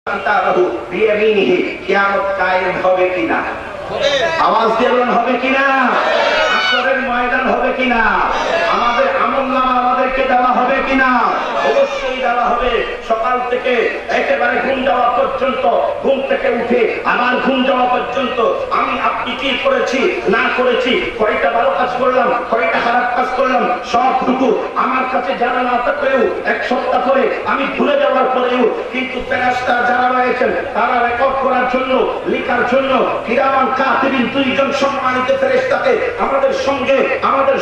কিতাবাহু বিয়ামিনিহি, কিয়ামত কায়েম হবে কিনা? আওয়াজ দিয়ে বলুন হবে কিনা? হাসরের ময়দান হবে কিনা? আমাদের আমলনামা আমাদেরকে দেওয়া হবে কিনা? অবশ্যই দেওয়া হবে। সকাল থেকে একেবারে ঘুম যাওয়া পর্যন্ত, ঘুম থেকে উঠে আবার ঘুম যাওয়া পর্যন্ত আমি আপনি কি করেছি না করেছি, কয়টা ভালো কাজ করলাম, কয়টা খারাপ কাজ করলাম, সবটুকু আমার কাছে জানা না থাকলেও এক সপ্তাহ পরে আমি ভুলে যাওয়ার পরেও কিন্তু ফেরেশতা যারা রয়েছেন তারা রেকর্ড করার জন্য, লেখার জন্য কিরামান কাতিবিন দুইজন সম্মানিত ফেরেশতাকে আমাদের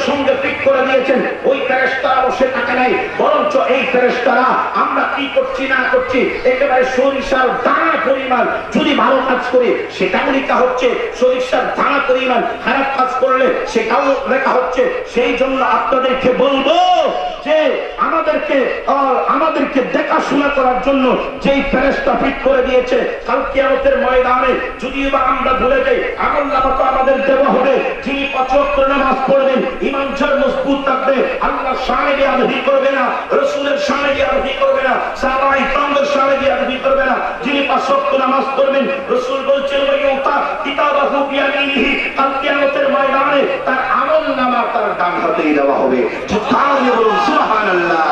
সঙ্গে ফিট করে দিয়েছেন। ওই ফেরেশতারা বসে থাকে নাই, বরঞ্চ এই ফেরেশতারা আমরা কি করছি না করছি একেবারে সরিষার দানা পরিমাণ যদি ভালো কাজ করি সেটাও লেখা হচ্ছে, সরিষার দানা পরিমাণ খারাপ কাজ করলে সেটাও লেখা হচ্ছে। সেই জন্য আপনাদেরকে বলবো যে আমাদেরকে দেখাশোনা করার জন্য যেই ফেরেশতা ফিট করে দিয়েছে, কাল কিয়ামতের ময়দানে যদিও বা আমরা ভুলে যাই, আমলনামা তো আমাদের দেওয়া হবে। যিনি ৫ ওয়াক্ত নামাজ পড়বেন, ঈমান যার মজবুত থাকবে, আল্লাহর শানে বেয়াদবি করবে না, রাসূলের শানে বেয়াদবি করবে না, সাহাবায়ে কিরামদের শানে বেয়াদবি করবে না। যিনি ৫ ওয়াক্ত নামাজ পড়বেন, রাসূল বলছেন ওয়ায়ুতা কিতাবাহু বিয়ামিনিহি, কাল কিয়ামতের ময়দানে তার আমলনামা তার ডান হাতেই দেওয়া হবে। সুবহানাল্লাহ, বলুন সুবহানাল্লাহ।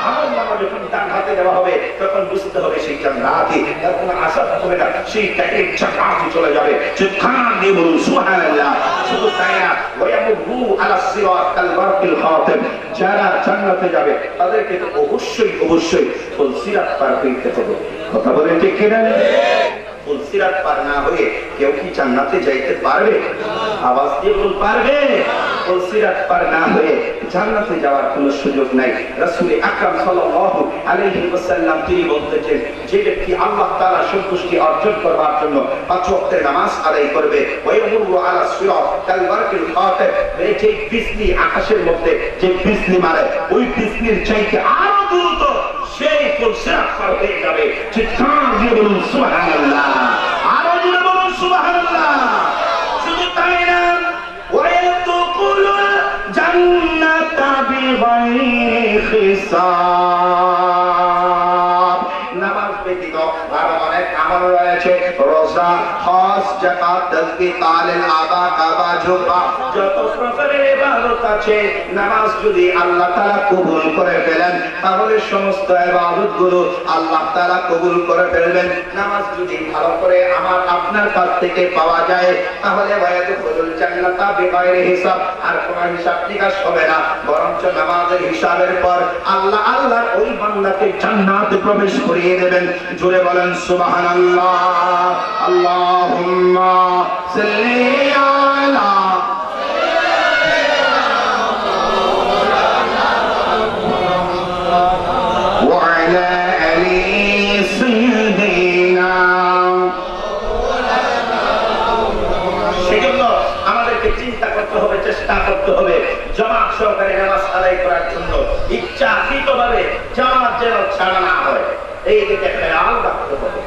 আমলনামা যখন ডান হাতে দেওয়া হবে তখন বুঝতে হবে সেই জান্নাতি, তার কোনো আশা থাকবে না, সেই টাকে জান্নাতে চলে যাবে। সুবহানাল্লাহ, বলুন সুবহানাল্লাহ। শুধু তাই না, ওয়ায়ামুরু আলা সিরাত কাল বারকিল খাতিম, যারা জান্নাতে যাবে তাদেরকে তো অবশ্যই সিরাত পার হইতে হবে। কথা বলেন ঠিক কিনা? সিরাত পার না হয়ে কেউ কি জান্নাতে যাইতে পারবে? আওয়াজ দিয়ে বলুন পারবে? সিরাত পার না হয়ে জান্নাতে যাওয়ার কোনো সুযোগ নাই। রাসূল আকরাম সাল্লাল্লাহু আলাইহি ওয়াসাল্লাম তিনি বলতেছেন, যে ব্যক্তি আল্লাহ তাআলা সন্তুষ্টি অর্জন করার জন্য ৫ ওয়াক্তের নামাজ আদায় করবে, ওয়ায়ামুরু আলা সিরাত কাল বারকিল খাতিম, যে বিজলি আকাশের মধ্যে যে বিজলি মারে ওই বিজলির চাইতে আরো দ্রুত সেই সিরাত পার হয়ে যাবে। চিৎকার দিয়ে বলুন সুবহানাল্লাহ, আরো জোরে বলুন সুবহানাল্লাহ। শুধু তাই না, ওয়ায়াদখুলুল জান্নাতা বিগাইরি হিসাব। নামাজ ব্যতীত আরো অনেক আমল রয়েছে, রোজা, হজ, যাকাত, তাসবিহ, তাহলিল, আবা কাবা, জুমা, যত প্রকারের ইবাদত আছে, নামাজ যদি আল্লাহ তাআলা কবুল করে ফেলেন তাহলে সমস্ত ইবাদতগুলো আল্লাহ তাআলা কবুল করে ফেলবেন। নামাজ যদি ভালো করে আমার আপনার কাছ থেকে পাওয়া যায় তাহলে ওয়ায়াদখুলুল জান্নাতা বিগাইরি হিসাব, আর কোনো হিসাব নিকাশ হবে না, বরঞ্চ নামাজের হিসাবের পর আল্লাহর ওই বান্দাকে জান্নাতে প্রবেশ করিয়ে দেবেন। জোরে বলেন সুবহানাল্লাহ। আল্লাহুম্মা সাল্লি আলা ওয়া আলা আলি সাইয়্যিদিনা। সেজন্য আমাদেরকে চিন্তা করতে হবে, চেষ্টা করতে হবে জামাত সহকারে নামাজ আদায় করার জন্য। ইচ্ছাকৃতভাবে জামাত যেন ছাড়া না হয়, এই দিকে খেয়াল রাখতে হবে।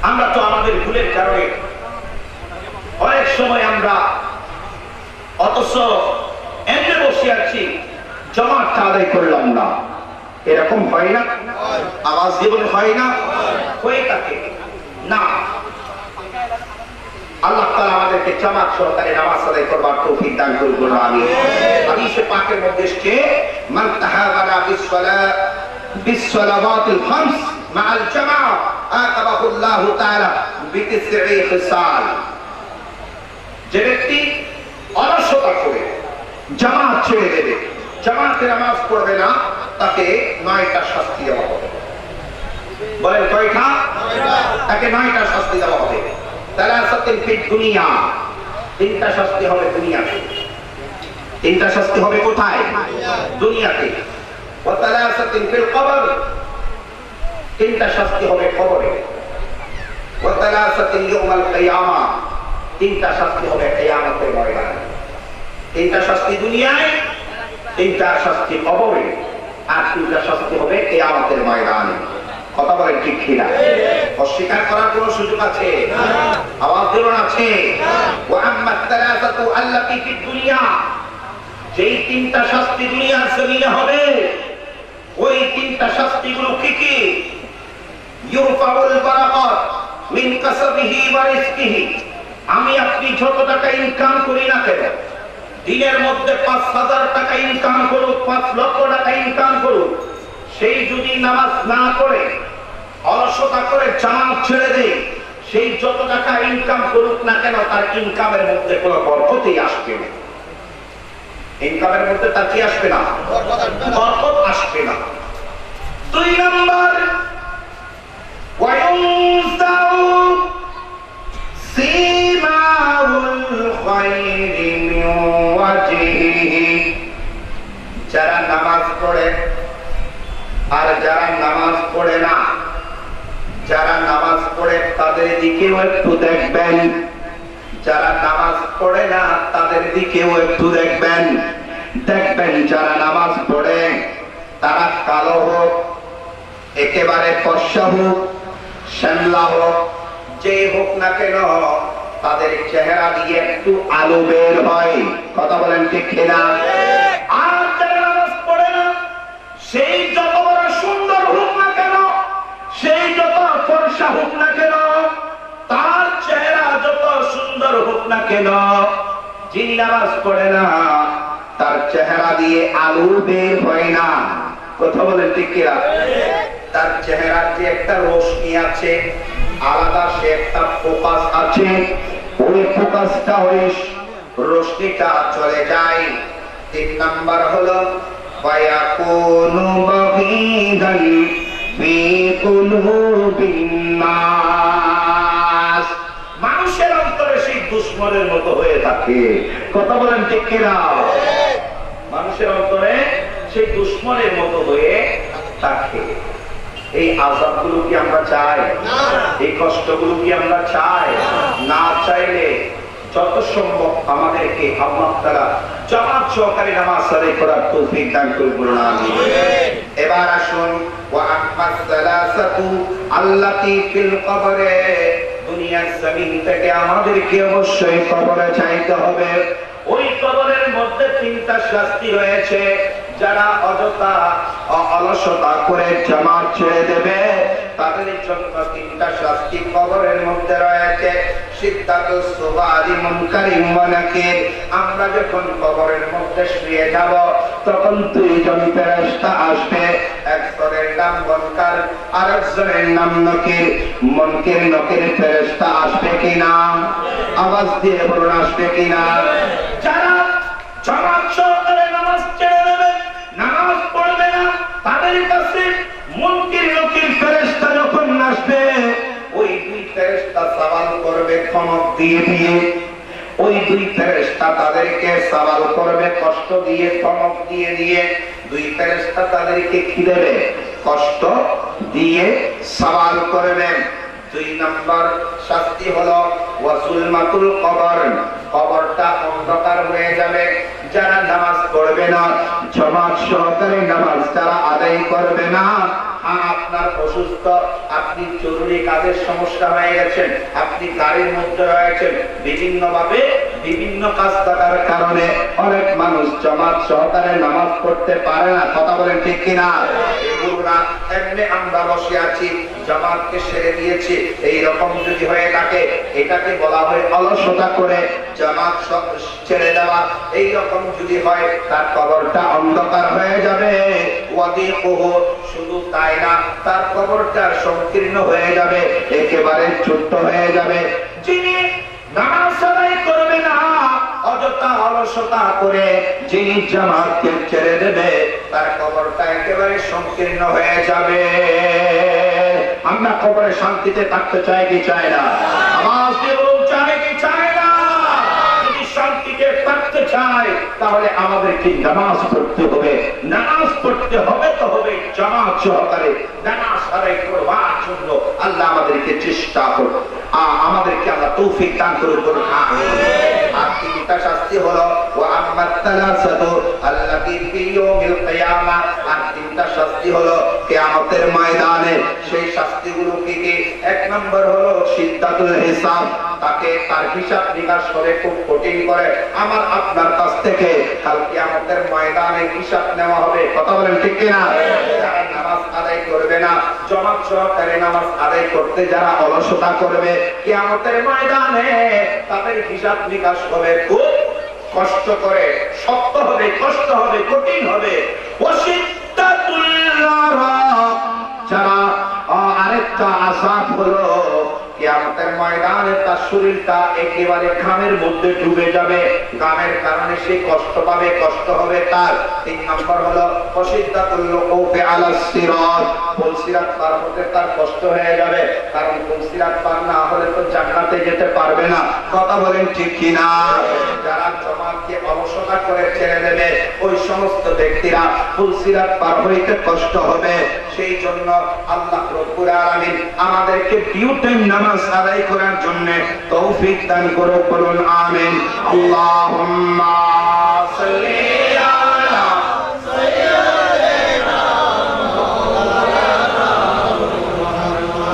আমরা তো আমাদের ভুলের কারণে অনেক সময় আমরা অথচ এমনি বসে আছি, জামাতটা আদায় করলাম না, এরকম হয় না? আওয়াজ জীবন হয় না? হয়ে থাকে না। আল্লাহ তাআলা আমাদেরকে জামাত সহকারে নামাজ আদায় করবার তৌফিক দান করুন। আমিন। হাদিসে পাকের মধ্যে এসেছে, মান তাহাবারা বিসসালাওয়াতিল খামস মাআল জামাআ আতাবাহুল্লাহু তাআলা বিতিসঈ খিসাল। যে ব্যক্তি অলসতা করে জামাত ছেড়ে দেবে, জামাতে নামাজ পড়বে না, তাকে ৯টা শাস্তি দেওয়া হবে। বলেন কয়টা? তাকে ৯টা শাস্তি দেওয়া হবে। সালাসাতুন ফিদ দুনিয়া, ৩টা শাস্তি হবে দুনিয়াতে। ৩টা শাস্তি হবে কোথায়? দুনিয়াতে। ওয়া সালাসাতুন ফিল কবর, ৩টা শাস্তি হবে কবরে। ওয়া সালাসাতুন ইয়াউমাল কিয়ামা, ৩টা শাস্তি হবে কিয়ামতের ময়দানে। ৩টা শাস্তি দুনিয়ায়, ৩টা শাস্তি কবরে, আর ৩টা শাস্তি হবে কিয়ামতের ময়দানে। কথা বলেন ঠিক কিনা? অস্বীকার করার কোন সুযোগ আছে? আওয়াজ দিবেন আছে? ওয়া আম্মা সালাসাতু আল্লাতী ফিদ দুনিয়া, যেই ৩টা শাস্তি দুনিয়ার জমিনে হবে, ওই ৩টা শাস্তিগুলো কি কি? ইউরফাউল বারাকাত মিন কাসবিহি ওয়া রিজকিহি। আমি আপনি যত টাকা ইনকাম করি না কেন, দিনের মধ্যে ৫,০০০ টাকা ইনকাম করুক, ৫ লক্ষ টাকা ইনকাম করুক, সেই যদি নামাজ না করে অলসতা করে জামাত ছেড়ে দেয়, সেই যত টাকা ইনকাম করুক না কেন তার ইনকামের মধ্যে কোনো বরকতই আসবে না। ইনকামের মধ্যে তার কি আসবে না? বরকত আসবে না। ২ নম্বর, ওয়ায়ুনসাউ সীমাউল খায়রি মিন ওয়াজহিহি। যারা নামাজ পড়ে আর যারা নামাজ পড়ে না, যারা নামাজ পড়ে তাদের দিকেও একটু দেখবেন, যারা নামাজ পড়ে না তাদের দিকেও একটু দেখবেন। দেখবেন যারা নামাজ পড়ে তারা কালো হোক, একেবারে ফর্সা হোক, শ্যামলা হোক, যে হোক না কেন তাদের চেহারা দিয়ে একটু আলো বের হয়। কথা বলেন ঠিক কিনা? আর যারা নামাজ পড়ে না, সেই যত বড় সুন্দর হোক না কেন, সেই যত ফর্সা হোক না কেন, তার চেহারা যত সুন্দর হোক না কেন, যিনি নামাজ পড়ে না তার চেহারা দিয়ে আলো বের হয় না। কথা বলেন ঠিক কিনা? তার চেহারার যে একটা রোশনি আছে আলাদা, সে একটা ফোকাস আছে, ওই ফোকাসটা ওই রোশনিটা চলে যায়। ৩ নাম্বার হলো ফায়াকুনু বাগীদান ফি কুলুবিন নাস। মানুষের অন্তরে সেই দুশমনের মতো হয়ে থাকে। কথা বলেন ঠিক কিনা? মানুষের অন্তরে সেই দুশমনের মতো হয়ে থাকে। এই আযাবগুলো কি আমরা চাই? এই কষ্টগুলো কি আমরা চাই? না চাইলে যত সম্ভব আমাদেরকে আল্লাহ তাআলা জামাত সহকারে নামাজ আদায় করার তৌফিক দান করুন। আমিন। এবার আসুন, ওয়া আম্মাস সালাসাতু আল্লাতী ফিল কবরে। দুনিয়ার জমিন থেকে আমাদেরকে অবশ্যই কবরে যাইতে হবে। ওই কবরের মধ্যে 3টা শাস্তি রয়েছে। যারা অযথা অলসতা করে জামাত ছেড়ে দেবে তাদের জন্য 3টা শাস্তি কবরের মধ্যে রয়েছে। সিদ্ধাতুস সুবালি মুনকারি ওয়া নাকির। আমরা যখন কবরের মধ্যে শুয়ে যাব তখন 2 জন ফেরেশতা আসবে। একজনের নাম মুনকার, আরেকজনের নাম নকির। মুনকির নকির ফেরেশতা আসবে কিনা? আওয়াজ দিয়ে বলুন, আসবে কিনা? যারা জামাত সহকারে নামাজ ছেড়ে দেবে, নামাজ পড়বে না, তাদের কাছে মুনকির নকির ফেরেশতা যখন আসবে, ওই 2 ফেরেশতা সওয়াল করবে ধমক দিয়ে দিয়ে। ওই 2 ফেরেশতা তাদেরকে সওয়াল করবে কষ্ট দিয়ে, ধমক দিয়ে দিয়ে। 2 ফেরেশতা তাদেরকে কি দেবে? কষ্ট দিয়ে সওয়াল করবে। 2 নম্বর শাস্তি হলো ওয়াজুলমাতুল কবর। কবরটা অন্ধকার হয়ে যাবে। যারা নামাজ পড়বে না, জামাত সহকারে নামাজ যারা আদায় করবে না, আপনার অসুস্থ, আপনি জরুরি কাজের সমস্যা হয়ে গেছেন, আপনি গাড়ির মধ্যে রয়েছেন, বিভিন্ন ভাবে বিভিন্ন কাজ থাকার কারণে অনেক মানুষ জামাত সহকারে নামাজ পড়তে পারে না। কথা বলেন ঠিক কিনা? এগুলো না, এমনি আমরা বসে আছি, জামাতকে ছেড়ে দিয়েছি, এই রকম যদি হয়ে থাকে এটাকে বলা হয় অলসতা করে জামাত ছেড়ে দেওয়া। এই রকম যদি হয় তার কবরটা অন্ধকার হয়ে যাবে। ওয়াদিকুহু, শুধু তাই না, তার কবরটা সংকীর্ণ হয়ে যাবে, একেবারে ছোট্ট হয়ে যাবে। যিনি নামাজ আদায় করবে না, অযথা অলসতা করে যিনি জামাতকে ছেড়ে দেবে, তার কবরটা একেবারে সংকীর্ণ হয়ে যাবে। আমরা কবরে শান্তিতে থাকতে চাই কি চাই না? আওয়াজ দিয়ে বলুন, চাই কি চাই না? যদি শান্তিতে থাকতে চাই তাহলে আমাদেরকে নামাজ পড়তে হবে। নামাজ পড়তে হবে তো হবে জামাত সহকারে। নামাজ আদায় করবার জন্য আল্লাহ আমাদেরকে চেষ্টা করুন, আমাদেরকে আল্লাহ তৌফিক দান করুন। আর 3টা শাস্তি হলো ওয়া আম্মাত সালাসাতু আল্লাতী ফি ইয়াউমিল কিয়ামা। আর 3টা শাস্তি হলো কিয়ামতের ময়দানে। সেই শাস্তিগুলো কি কি? 1 নম্বর হলো সিদ্ধাতুল হিসাব। তাকে তার হিসাব নিকাশ করে খুব কঠিন করে আমার আপনার কাছ থেকে কাল কিয়ামতের ময়দানে হিসাব নেওয়া হবে। কথা বলেন ঠিক কিনা? যারা নামাজ আদায় করবে না, জামাত সহকারে নামাজ আদায় করতে যারা অলসতা করবে, কিয়ামতের ময়দানে তাদের হিসাব নিকাশ হবে খুব কষ্ট করে, শক্ত হবে, কষ্ট হবে, কঠিন হবে। যারা আরেকটা আযাব হলো কিয়ামতের ময়দানে তার শরীরটা একেবারে ঘামের মধ্যে ডুবে যাবে, ঘামের কারণে সে কষ্ট পাবে, কষ্ট হবে তার। 3 নম্বর হলো ওয়াশিদ্দাতুল লুকুফি আলাস সিরাত, পুলসিরাত পার হতে তার কষ্ট হয়ে যাবে, কারণ পুলসিরাত পার না হলে তো জান্নাতে যেতে পারবে না। কথা বলেন ঠিক কি না? যারা জামাতকে অলসতা করে ছেড়ে দেবে ওই সমস্ত ব্যক্তিরা পুলসিরাত পার হইতে কষ্ট হবে। সেই জন্য আল্লাহ রব্বুল আলামিন আমাদেরকে ডিউটাইম নামাজ আদায় করার জন্য তৌফিক দান করুন, বলুন আমিন। আল্লাহুম্মা সাল্লি আলা সাইয়্যিদিনা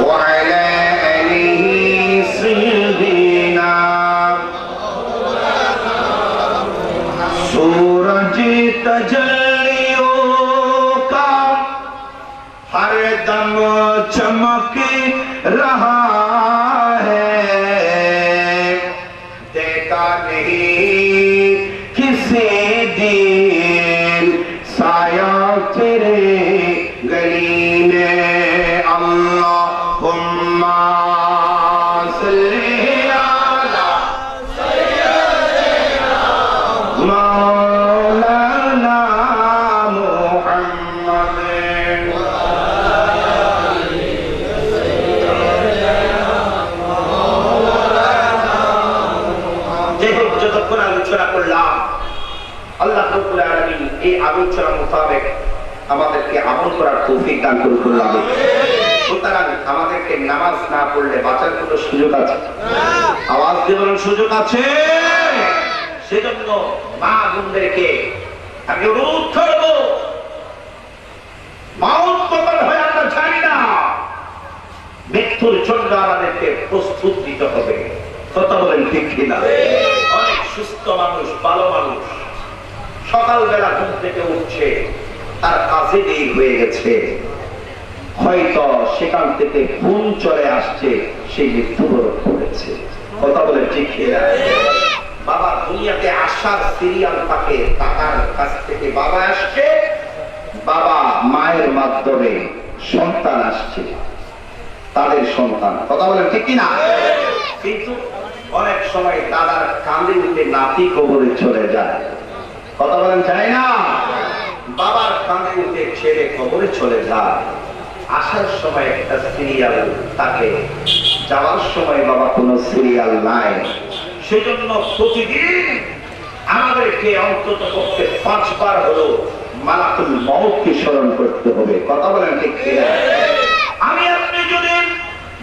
ওয়া আলা আলিহি সাইয়্যিদিনা। सूरज तजल्लियों का हर दम चमक रहा है, देखा नहीं किसी दिन साया तेरे गली में। अल्लाहुम्मा सल्ली अला सय्यिदिना मौलाना मुहम्मद। যতক্ষণ আলোচনা করলাম আল্লাহ রাব্বুল আলামিন এই আলোচনা মোতাবেক আমাদেরকে আমল করার তৌফিক দান করুন। সুতরাং আমাদেরকে নামাজ না পড়লে বাঁচার কোনো সুযোগ আছে? আওয়াজ দিয়ে বলুন সুযোগ আছে। সেজন্য মা বোনদেরকে আমি অনুরোধ করব, মাউত কখন হয় আমরা জানি না, মৃত্যুর জন্য আমাদেরকে প্রস্তুত দিতে হবে। কথা বলেন ঠিক কিনা? অনেক সুস্থ মানুষ, ভালো মানুষ সকালবেলা ঘুম থেকে উঠছে, তার কাজে দেরি হয়ে গেছে, হয়তো সেখান থেকে ঘুম চলে আসছে, সেই মৃত্যুবরণ করেছে। কথা বলেন ঠিক কিনা? বাবা দুনিয়াতে আসার সিরিয়াল থাকে, টাকার কাছ থেকে বাবা আসছে, বাবা মায়ের মাধ্যমে সন্তান আসছে, তাদের সন্তান। কথা বলেন ঠিক কিনা? কিন্তু অনেক সময় দাদার কাঁধে উঠে নাতি কবরে চলে যায়। কথা বলেন যায় না? বাবার কাঁধে উঠে ছেলে কবরে চলে যায়। আসার সময় একটা সিরিয়াল থাকে, যাওয়ার সময় বাবা কোনো সিরিয়াল নাই। সেজন্য প্রতিদিন আমাদেরকে অন্তত পক্ষে 5 বার হলো মালাকুল মউতকে স্মরণ করতে হবে। কথা বলেন ঠিক কিনা? আমি আপনি যদি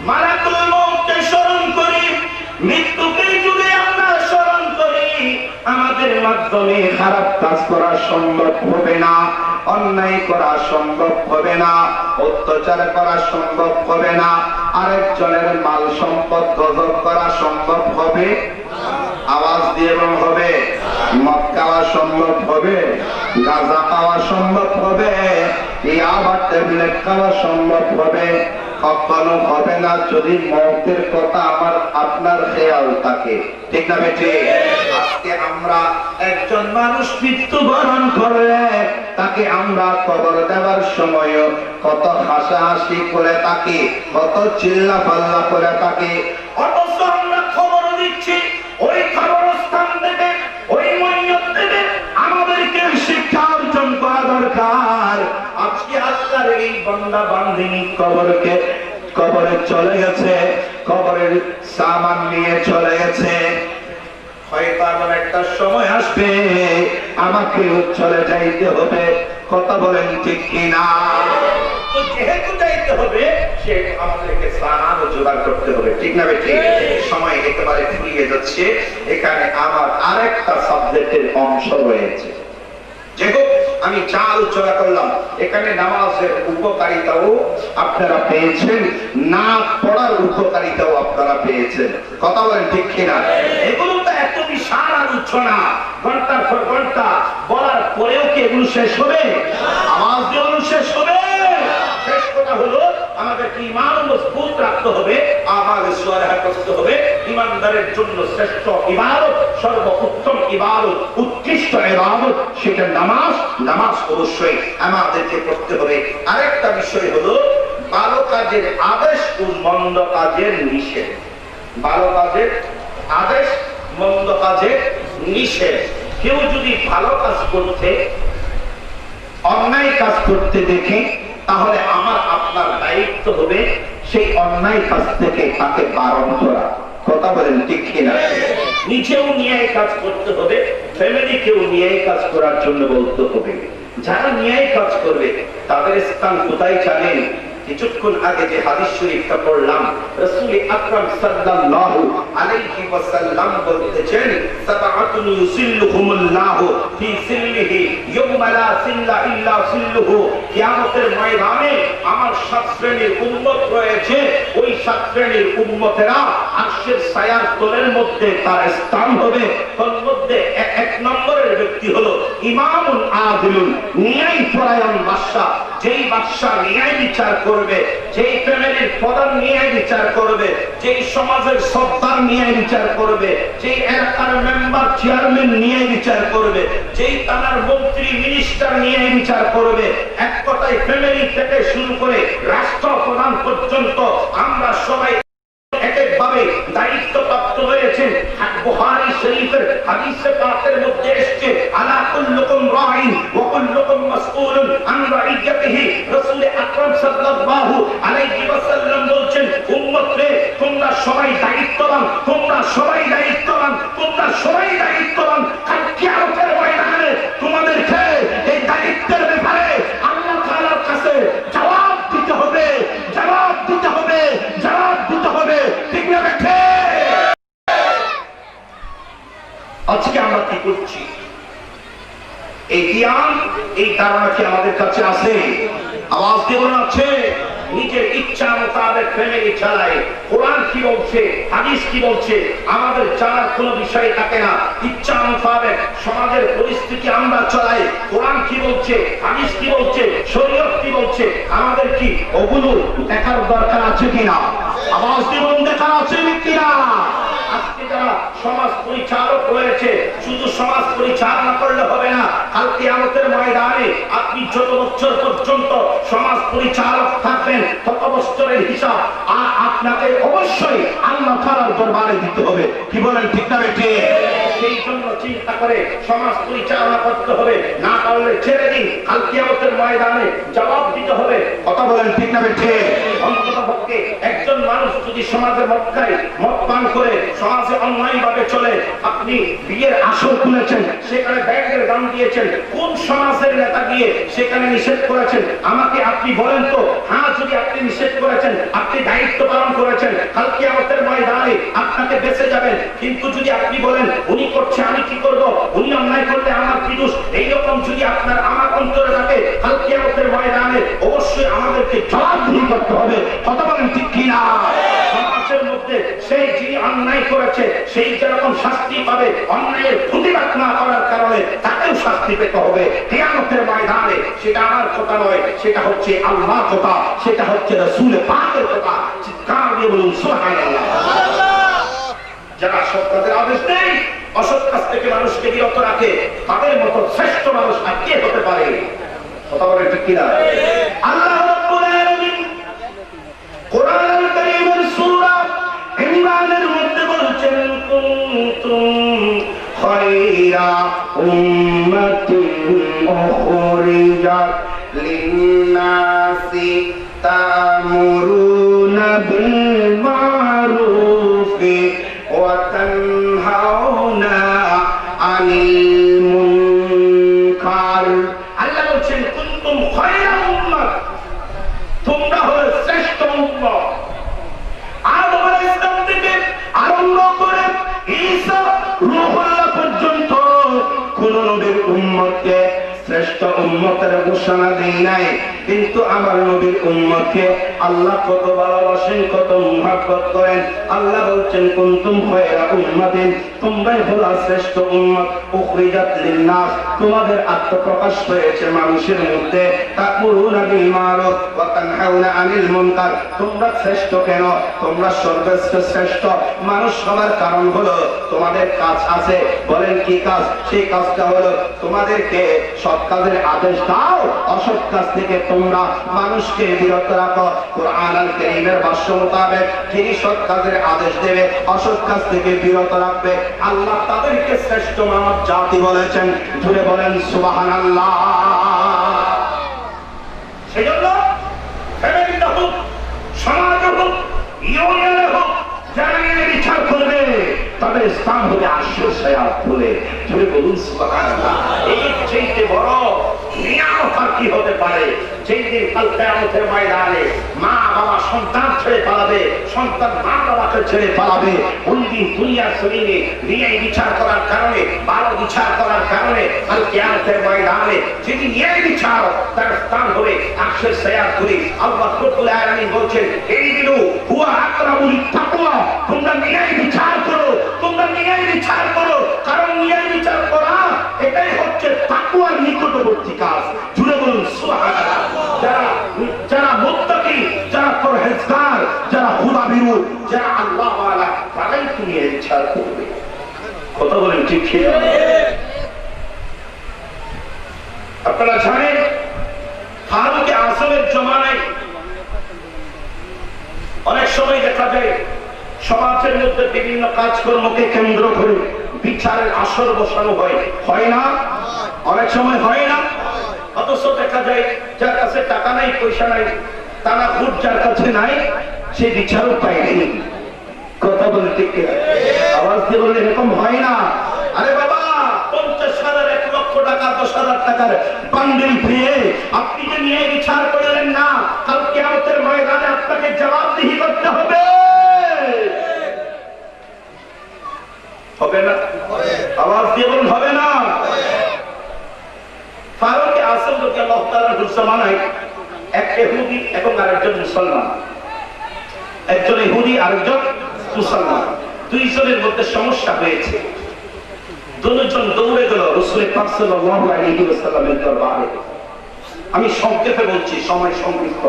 মালাকুল মউতকে স্মরণ করি, মৃত্যুকে যদি আমরা স্মরণ করি, আমাদের মাধ্যমে খারাপ কাজ করা সম্ভব হবে না, অন্যায় করা সম্ভব হবে না, অত্যাচার করা সম্ভব হবে না, আরেকজনের মাল সম্পদ গজব করা সম্ভব হবে? আওয়াজ দিয়ে হবে। মদ খাওয়া সম্ভব হবে? গাঁজা খাওয়া সম্ভব হবে? ইয়াবা ট্যাবলেট খাওয়া সম্ভব হবে? কখনো হবে না, যদি মৌতের কথা আমার আপনার খেয়াল থাকে। ঠিক না বেঠি? আজকে আমরা একজন মানুষ মৃত্যুবরণ করলে তাকে আমরা কবর দেওয়ার সময় কত হাসাহাসি করে থাকি, কত চিল্লা পাল্লা করে থাকি, অথচ আমরা খবর দিচ্ছি ওই খবরস্থান থেকে, ওই ময়্যত থেকে আমাদেরকে শিক্ষা অর্জন করা দরকার। আজকে আল্লাহর এই বান্দা বান্দিনী কবরে চলে গেছে, কবরের সামান নিয়ে চলে গেছে, হয়তো এমন একটা সময় আসবে আমাকেও চলে যাইতে হবে। কথা বলেন ঠিক কিনা? তো যেহেতু যাইতে হবে, সে আমাদেরকে সামান জোগাড় করতে হবে। ঠিক না বেঠিক? সময় একেবারে ফুরিয়ে যাচ্ছে, এখানে আমার আরেকটা সাবজেক্টের অংশ রয়েছে। যেহেতু আমি যা আলোচনা করলাম, এখানে নামাজের উপকারিতাও আপনারা পেয়েছেন, না পড়ার উপকারিতাও আপনারা পেয়েছেন। কথা বলেন ঠিক কিনা? এগুলো তো এত বিশাল আলোচনা, ঘন্টার পর ঘন্টা বলার পরেও কি এগুলো শেষ হবে? আওয়াজ দিয়ে শেষ হবে? শেষ কথা হলো আমার ঈমান মজবুত রাখতে হবে, আমাল সালেহা করতে হবে। ঈমানদারের জন্য শ্রেষ্ঠ ইবাদত, সর্বোত্তম ইবাদত, উৎকৃষ্ট ইবাদত সেটা নামাজ। নামাজ অবশ্যই আমাদেরকে পড়তে হবে। আরেকটা বিষয় হলো ভালো কাজের আদেশ ও মন্দ কাজের নিষেধ। ভালো কাজের আদেশ, মন্দ কাজের নিষেধ। কেউ যদি ভালো কাজ করতে, অন্যায় কাজ করতে দেখে, তাহলে আমার আপনার দায়িত্ব হবে সেই অন্যায় কাজ থেকে তাকে বারণ করা। কথা বলেন ঠিক কিনা? নিজেও ন্যায় কাজ করতে হবে, ফ্যামিলিকেও ন্যায় কাজ করার জন্য বলতে হবে। যারা ন্যায় কাজ করবে তাদের স্থান কোথায় জানেন? কিছুক্ষণ আগে যে হাদিস শরীফটা পড়লাম, রাসূল আকরাম সাল্লাল্লাহু আলাইহি ওয়াসাল্লাম বলতেছেন, সাবআতুন ইউসিল্লুহুমুল্লাহু ফি সিল্লিহি ইয়াওমা লা সিল্লা ইল্লা সিল্লুহু। কিয়ামতের ময়দানে আমার 7 শ্রেণীর উম্মত রয়েছে। ওই 7 শ্রেণীর উম্মতেরা আরশের ছায়ার তলের মধ্যে তার স্থান হবে। তার মধ্যে এক নম্বরের ব্যক্তি হলো ইমামুন আদিলুন, ন্যায়পরায়ণ বাদশা। যেই বাদশা ন্যায় বিচার করবে, যেই ফ্যামিলির প্রধান ন্যায় বিচার করবে, যেই সমাজের সর্দার ন্যায় বিচার করবে, যেই এলাকার মেম্বার চেয়ারম্যান ন্যায় বিচার করবে, যেই থানার মন্ত্রী মিনিস্টার ন্যায় বিচার করবে, এক কথায় ফ্যামিলি থেকে শুরু করে রাষ্ট্র প্রধান পর্যন্ত আমরা সবাই এক একভাবে দায়িত্বপ্রাপ্ত হয়েছে। বুখারী শরীফের হাদিসে পাকের মধ্যে এসেছে, আলা কুল্লুকুম রাঈন ওয়া কুল্লুকুম মাসউলুন আন রাইয়াতিহি। রাসূল আকরাম সাল্লাল্লাহু আলাইহি ওয়াসাল্লাম বলেন, উম্মত রে, তোমরা সবাই দায়িত্ববান, তোমরা সবাই দায়িত্ববান, তোমরা সবাই দায়িত্ববান। কাল কিয়ামতের ময়দানে তোমাদেরকে এই দায়িত্বের ব্যাপারে আল্লাহ তাআলার কাছে জবাব দিতে হবে, জবাব দিতে হবে, জবাব দিতে হবে। ঠিক না বেঠে? আজকে আমরা কি করছি? এই জ্ঞান, এই ধারণা কি আমাদের কাছে আছে? আওয়াজ দেব না? আছে। নিজের ইচ্ছা মোতাবেক ফ্যামিলি চালায়। কোরআন কি বলছে, হাদিস কি বলছে, আমাদের জানার কোনো বিষয় থাকে না। ইচ্ছা মোতাবেক সমাজের পরিস্থিতি আমরা চালাই। কোরআন কি বলছে, হাদিস কি বলছে, শরীয়ত কি বলছে, আমাদের কি ওগুলো দেখার দরকার আছে কিনা? আওয়াজ দেব, দেখার আছে কিনা? আজকে যারা সমাজ পরিচালক রয়েছে, শুধু সমাজ পরিচালনা করলে হবে না। কাল কিয়ামতের ময়দানে আপনি যত বছর পর্যন্ত সমাজ পরিচালক থাকবেন, তত বছরের হিসাব আপনাকে অবশ্যই আল্লাহ তাআলার দরবারে দিতে হবে। কি বলেন? ঠিক না বেঠে? সেই জন্য চিন্তা করে সমাজ পরিচালনা করতে হবে। না পারলে ছেড়ে দিন, কাল কিয়ামতের ময়দানে জবাব দিতে হবে। কথা বলেন ঠিক না বেঠে? অন্ততপক্ষে একজন মানুষ যদি সমাজের মক্কায় মদ পান করে সমাজে অন্যায় ভাবে চলে, আপনি বিয়ের আসর খুলেছেন, সেখানে ব্যাংকের দাম দিয়েছেন, কোন সমাজের নেতা গিয়ে সেখানে নিষেধ করেছেন? আমাকে আপনি বলেন তো। হ্যাঁ, যদি আপনি নিষেধ করেছেন, আপনি দায়িত্ব পালন করেছেন, কাল কিয়ামতের ময়দানে আপনাকে বেঁচে যাবেন। কিন্তু যদি আপনি বলেন উনি করছে আমি কি করব, উনি অন্যায় করলে আমার কি দোষ, এইরকম যদি আপনার আমার অন্তরে থাকে, কাল কিয়ামতের ময়দানে অবশ্যই আমাদেরকে জবাবদিহি করতে হবে। কথা বলেন ঠিক কিনা? সমাজের মধ্যে সেই যিনি অন্যায় করেছে সেই যেরকম শাস্তি পাবে, অন্যায়ের প্রতিবাদ না করার কারণে তাকেও শাস্তি পেতে হবে কিয়ামতের ময়দানে। সেটা আমার কথা নয়, সেটা হচ্ছে আল্লাহর কথা, সেটা হচ্ছে রাসূল পাকের কথা। চিৎকার দিয়ে বলুন সুবহানাল্লাহ। যারা সৎ কাজের আদেশ দেয়, অসৎ কাজ থেকে মানুষকে বিরত রাখে, তাদের মতো শ্রেষ্ঠ মানুষ আর কে হতে পারে? কথা বলেন ঠিক কিনা? আল্লাহ রাব্বুল আলামিন কোরআনুল কারীমের সূরা ইমরানের মধ্যে বলছেন, কুনতুম খায়রা উম্মাতিন উখরিজাত লিন-নাসি তা'মুরুনা বিল মা'রুফি ওয়া তানহাউনা আনিল মুনকার। আল্লাহ বলছেন, কুনতুম খায়রা উম্মাত, তোমরা হলে শ্রেষ্ঠ উম্মত। আদম আলাইহিস সালাম থেকে আরম্ভ করে ঈসা রূহুল্লাহ পর্যন্ত কোন নবীর উম্মতকে শ্রেষ্ঠ উম্মতের ঘোষণা দেই নাই, কিন্তু আমার নবীর উম্মতকে আল্লাহ কত ভালোবাসেন, কত মুহাব্বত করেন। আল্লাহ বলছেন কুনতুম খায়রা উম্মাতিন, তোমরাই হলো শ্রেষ্ঠ উম্মত উখরিজাত লিন-নাস, তোমাদের আত্মপ্রকাশ হয়েছে মানুষের মধ্যে। তা'মুরুনা বিল মারুফ ওয়া তানহাউনা আনিল মুনকার, তোমরা শ্রেষ্ঠ কেন? তোমরা সর্বশ্রেষ্ঠ শ্রেষ্ঠ মানুষ হওয়ার কারণ হলো তোমাদের কাজ আছে। বলেন কি কাজ? সেই কাজটা হলো তোমাদেরকে সৎ কাজের আদেশ দাও, অসৎ কাজ থেকে তোমরা মানুষকে বিরত রাখো। কুরআন আল কারীমের ভাষ্য মোতাবেক যিনি সৎ কাজের আদেশ দেবে, অসৎ কাজ থেকে বিরত রাখবে, আল্লাহ তাদেরকে শ্রেষ্ঠ মানব জাতি বলেছেন। জুড়ে বলেন সুবহানাল্লাহ। সেজন্য ফ্যামিলিটা হোক, সমাজ হোক, ইউনিয়নে হোক, যারা নিয়ে বিচার করবে তাদের স্থান হবে আশ্রয় সায়াত বলে। জুড়ে বলুন সুবহানাল্লাহ। এই চাইতে বড় নিয়ামত আর কি হতে পারে? যেই দিন কাল কিয়ামতের ময়দানে মা বাবা সন্তান ছেড়ে পালাবে, সন্তান মা বাবাকে ছেড়ে পালাবে, ওই দিন দুনিয়ার জমিনে ন্যায় বিচার করার কারণে, ভালো বিচার করার কারণে কাল কিয়ামতের ময়দানে যেটি ন্যায় বিচার, তার স্থান হবে আশ্রয় সায়াত বলে। আল্লাহ রব্বুল আলামিন বলছেন, এই দিনু হুয়া আকরাবুল তাকওয়া, তোমরা ন্যায় বিচার করো, তোমরা ন্যায় বিচার করো, কারণ ন্যায় বিচার করা এটাই হচ্ছে তাকওয়ার নিকটবর্তী কাজ। জুড়ে বলুন সুবহানাল্লাহ। যারা মুত্তাকি, যারা পরহেজগার, যারা খোদাভীরু, যারা আল্লাহ ওয়ালা, তারাই তুমি বিচার করবে। কথা বলেন ঠিক ঠিক? আপনারা জানেন ফারুক আযমের জমানায় অনেক সময় দেখা যায় সমাজের মধ্যে বিভিন্ন কাজকর্মকে কেন্দ্র করে বিচারের আসর বসানো হয়, হয় না? অনেক সময় হয় না? অথচ দেখা যায় যার কাছে টাকা নাই, পয়সা নাই, টানা ফুট যার কাছে নাই, সে বিচারও পায়নি। কথা বলতে আওয়াজ দিয়ে বললে এরকম হয় না? আরে বাবা, 50,000, 1 লক্ষ টাকা, 10,000 টাকার বান্ডিল পেয়ে আপনি যে নিয়ে বিচার করলেন না, কাল কিয়ামতের ময়দানে আপনাকে জবাবদিহি করতে হবে। হবে না? আওয়াজ দিয়ে বলুন হবে না? ফারুক আযম রাদিয়াল্লাহু তাআলার জামানায় এক ইহুদি এবং আরেকজন মুসলমান, একজন ইহুদি আরেকজন মুসলমান, দুইজনের মধ্যে সমস্যা হয়েছে। দুজন দৌড়ে গেল রাসূল পাক সাল্লাল্লাহু আলাইহি ওয়াসাল্লামের দরবারে। আমি সংক্ষেপে বলছি, সময় সংক্ষিপ্ত।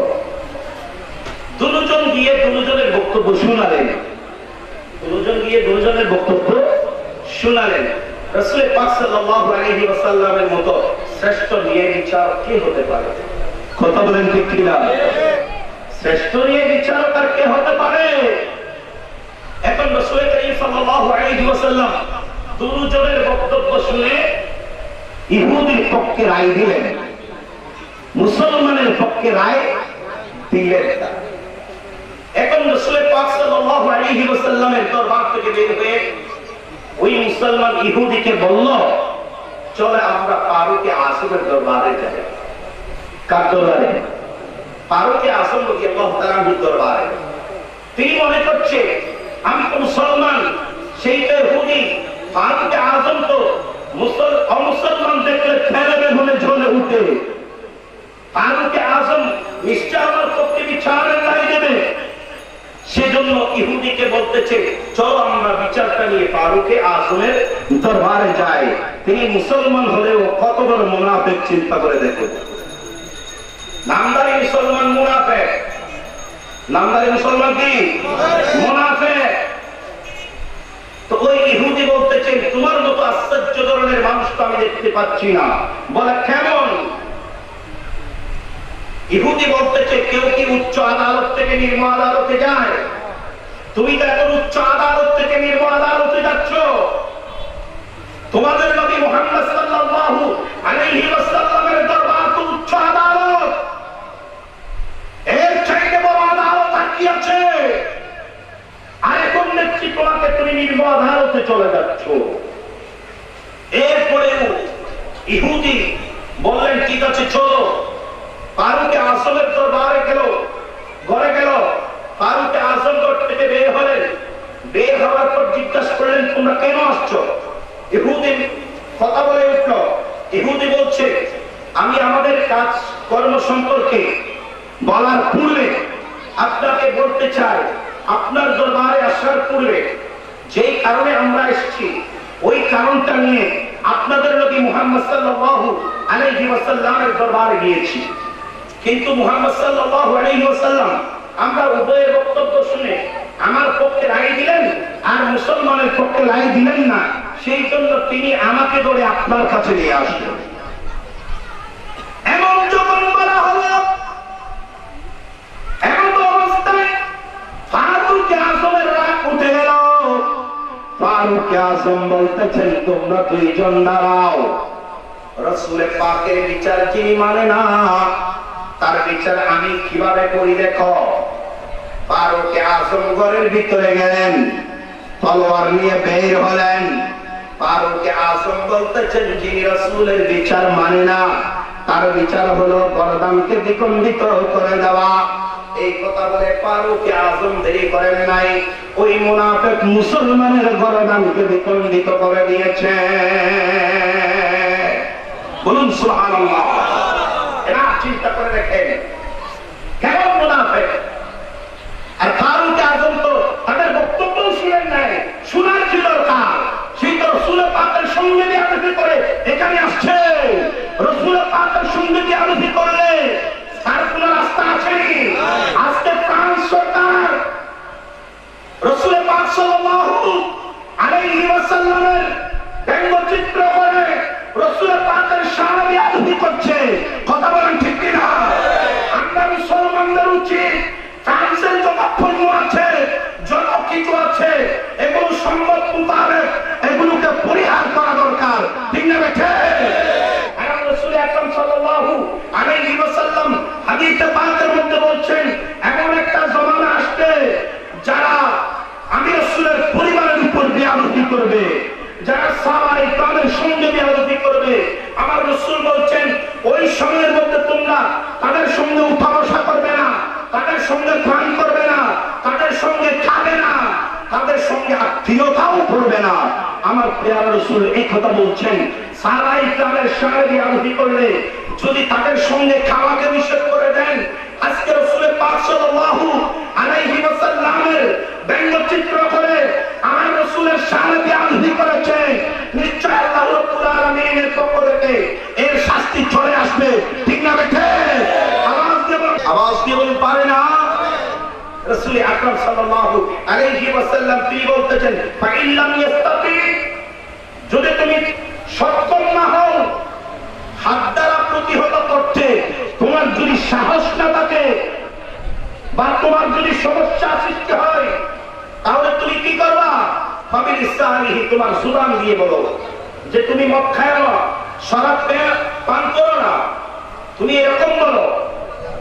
দুজন গিয়ে দুজনের বক্তব্য শুনালেন, দুজন গিয়ে দুজনের বক্তব্য শুনালেন। রাসূল পাক সাল্লাল্লাহু আলাইহি ওয়াসাল্লামের মতো শ্রেষ্ঠ ন্যায় বিচারক কে হতে পারে? কথা বলেন ঠিক কিনা? শ্রেষ্ঠ ন্যায় বিচারক আর কে হতে পারে? এখন রাসূল কারীম সাল্লাল্লাহু আলাইহি ওয়াসাল্লাম দুজনের বক্তব্য শুনে ইহুদির পক্ষে রায় দিলেন, মুসলমানের পক্ষে রায় দিলেন। এখন রাসূল পাক সাল্লাল্লাহু আলাইহি ওয়াসাল্লামের দরবার থেকে বের হয়ে ওই মুসলমান ইহুদিকে বলল, চলে আমরা ফারুক আযমের দরবারে যাই। কার দরবারে? ফারুক আযম রাদিয়াল্লাহু তাআলার দরবারে। তিনি মনে করছে আমি তো মুসলমান, সেইটা ইহুদি। ফারুক আযম তো অমুসলমান দেখলে ফেলে হলে ঝলে উঠে। ফারুক আযম নিশ্চয় আমার পক্ষে বিচারের রায় দেবে। সেজন্য ইহুদিকে বলতেছে, চলো আমরা বিচারটা নিয়ে ফারুক আযমের দরবারে যাই। তিনি মুসলমান হলেও কত বড় মুনাফিক চিন্তা করে দেখুন। নামদারি মুসলমান মুনাফিক, নামদারি মুসলমান কি মুনাফিক। তো ওই ইহুদি বলতেছে, তোমার মতো আশ্চর্য ধরনের মানুষ তো আমি দেখতে পাচ্ছি না। বলে কেমন? ইহুদি বলতেছে, কেউ কি উচ্চ আদালত থেকে নিম্ন আদালতে যায়? তুমি তো এখন উচ্চ আদালত থেকে নিম্ন আদালতে যাচ্ছ। তোমাদের নবী মুহাম্মদ সাল্লাল্লাহু আলাইহি ওয়াসাল্লামের দরবার তো উচ্চ আদালত, এর চাইতে বড় আদালত আর কি আছে? আর এখন দেখছি তোমাকে তুমি নিম্ন আদালতে চলে যাচ্ছ। এরপরেও ইহুদি বললেন, ঠিক আছে চলো। ফারুক আযমের দরবারে গেল, ঘরে গেল। ফারুক আযম ঘর থেকে বের হলেন। বের হওয়ার পর জিজ্ঞাসা করলেন, তোমরা কেন আসছো? ইহুদি কথা বলে উঠল। ইহুদি বলছে, আমি কাজ কর্ম সম্পর্কে বলার পূর্বে আপনাকে বলতে চাই, আপনার দরবারে আসার পূর্বে যেই কারণে আমরা এসেছি ওই কারণটা নিয়ে আপনাদের নবী মুহাম্মদ সাল্লাল্লাহু আলাইহি ওয়াসাল্লামের দরবারে গিয়েছি। কিন্তু মুহাম্মদ সাল্লাল্লাহু আলাইহি ওয়াসাল্লাম আমরা উভয়ের বক্তব্য শুনে আমার পক্ষে রায় দিলেন আর মুসলমানের পক্ষে রায় দিলেন না, সেই জন্য তিনি আমাকে ধরে আপনার কাছে নিয়ে আসলেন। এমন যখন বলা হলো, এমন অবস্থায় ফারুক আজমের রাগ উঠে গেল। ফারুক আজম বলতেছেন, তোমরা দুইজন দাঁড়াও, রাসূল পাকের বিচার যিনি মানে না তার বিচার আমি কিভাবে করি দেখো। ফারুক আজম ঘরের ভিতরে গেলেন, তলোয়ার নিয়ে বের হলেন। ফারুক আজম বলতেছেন, যিনি রাসূলের বিচার মানে না তার বিচার হলো গরদানকে দ্বিখণ্ডিত করে দেওয়া। এই কথা বলে ফারুক আজম দেরি করেন নাই, ওই মুনাফিক মুসলমানের গরদানকে দ্বিখণ্ডিত করে দিয়েছে। বলুন সুবহানাল্লাহ। এরা চিন্তা করে দেখেন কেমন মুনাফিক। আর ফারুক আজম তো তাদের বক্তব্য শুনেন নাই, শোনার কি দরকার? সেই তো রাসূল পাকের সঙ্গে দিয়ে আলোচনা করে এখানে আসছে। রাসূল পাকের সঙ্গে দিয়ে আলোচনা করলে তার কোন রাস্তা আছে? আজকে ফ্রান্স সরকার রাসূল পাক সাল্লাল্লাহু আলাইহি ওয়াসাল্লামের ব্যঙ্গচিত্র করে রাসূল পাকের সামনে আলোচনা করছে। কথা বলেন ঠিক কিনা? আমরা মুসলমানদের উচিত ফ্রান্সের যত পণ্য আছে, যত কিছু আছে, এগুলো সম্মত মোতাবেক এগুলোকে পরিহার করা দরকার, ঠিক না বেঠে? রাসূল আকরাম সাল্লাল্লাহু আলাইহি ওয়াসাল্লাম হাদিসে পাকের মধ্যে বলছেন, এমন একটা জমানা আসবে যারা আমি রাসূলের পরিবারের উপর বেয়াদবি করবে, যারা সাহাবায়ে কেরামের সঙ্গে বেয়াদবি করবে। আমার রাসূল বলছেন, ওই সময়ের মধ্যে তোমরা তাদের সঙ্গে উঠা বসা করবে না, তাদের সঙ্গে ধ্যান করবে না, তাদের সঙ্গে খাবে না, তাদের সঙ্গে আত্মীয়তাও করবে না। আমার প্রিয় রাসূল এই কথা বলছেন। সাহাবায়ে কেরামের সঙ্গে বেয়াদবি করলে যদি তাদের সঙ্গে খাওয়াকে নিষেধ করে দেন, আজকে রাসূল পাক সাল্লাল্লাহু আলাইহি ওয়াসাল্লামের ব্যঙ্গচিত্র করে আমার রাসূলের সামনে বেয়াদবি করেছে, নিশ্চয় আল্লাহ রাব্বুল আলামিনের পক্ষ থেকে এর শাস্তি চলে আসবে, ঠিক না বেঠে? আওয়াজ দিয়ে বলুন, পারে না? রাসূল আকরাম সাল্লাল্লাহু আলাইহি ওয়াসাল্লাম তিনি বলতেছেন, ফাইল্লাম ইস্তাতি, যদি তুমি সক্ষম না হও হাত দ্বারা প্রতিহত করতে, তোমার যদি সাহস না থাকে বা তোমার যদি সমস্যা সৃষ্টি হয়, তাহলে তুমি কি করবা? ফাবিল ইসলাহি, তোমার জুবান দিয়ে বলো যে তুমি মদ খায় না, শরাব পান করো না, তুমি এরকম বলো।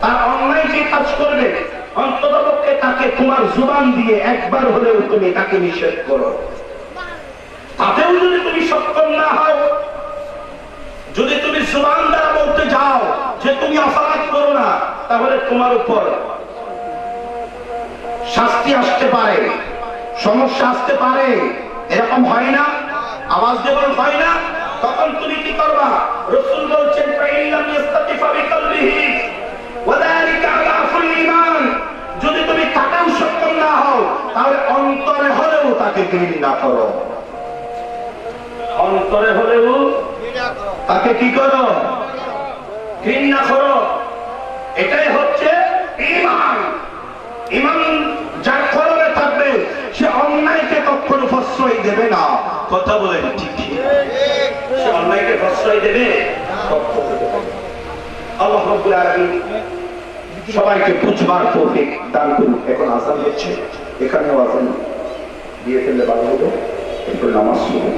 তার অন্যায় যে কাজ করবে অন্ততপক্ষে তাকে তোমার জুবান দিয়ে একবার হলেও তুমি তাকে নিষেধ করো। তাতেও যদি তুমি সক্ষম না হও, যদি তুমি জুবান দ্বারা বলতে যাও যে তুমি অপরাধ করো না, তাহলে তোমার উপর শাস্তি আসতে পারে, সমস্যা আসতে পারে। এরকম হয় না? আওয়াজ দিয়ে বলুন, হয় না? তখন তুমি কি করবা? রাসূল বলছেন, ফাইল্লাম ইস্তাতিফা বিকলবিহি ওয়াযালিকা আদাফুল ঈমান, যদি তুমি তাকেও সক্ষম না হও তাহলে অন্তরে হলেও তাকে ঘৃণা করো, অন্তরে হলেও তাকে কি করো? ঘৃণা করো। এটাই হচ্ছে ঈমান। ঈমান যার কলবে থাকবে সে অন্যায়কে কখনো প্রশ্রয় দেবে না। কথা বলেন ঠিক? সে অন্যায়কে প্রশ্রয় দেবে কখনো দেবে না। আল্লাহ রাব্বুল আলামিন সবাইকে বুঝবার তৌফিক দান করুন। এখন আযান হচ্ছে, এখানেও আযান দিয়ে ফেললে ভালো হবে, একটু নামাজ পড়ুন।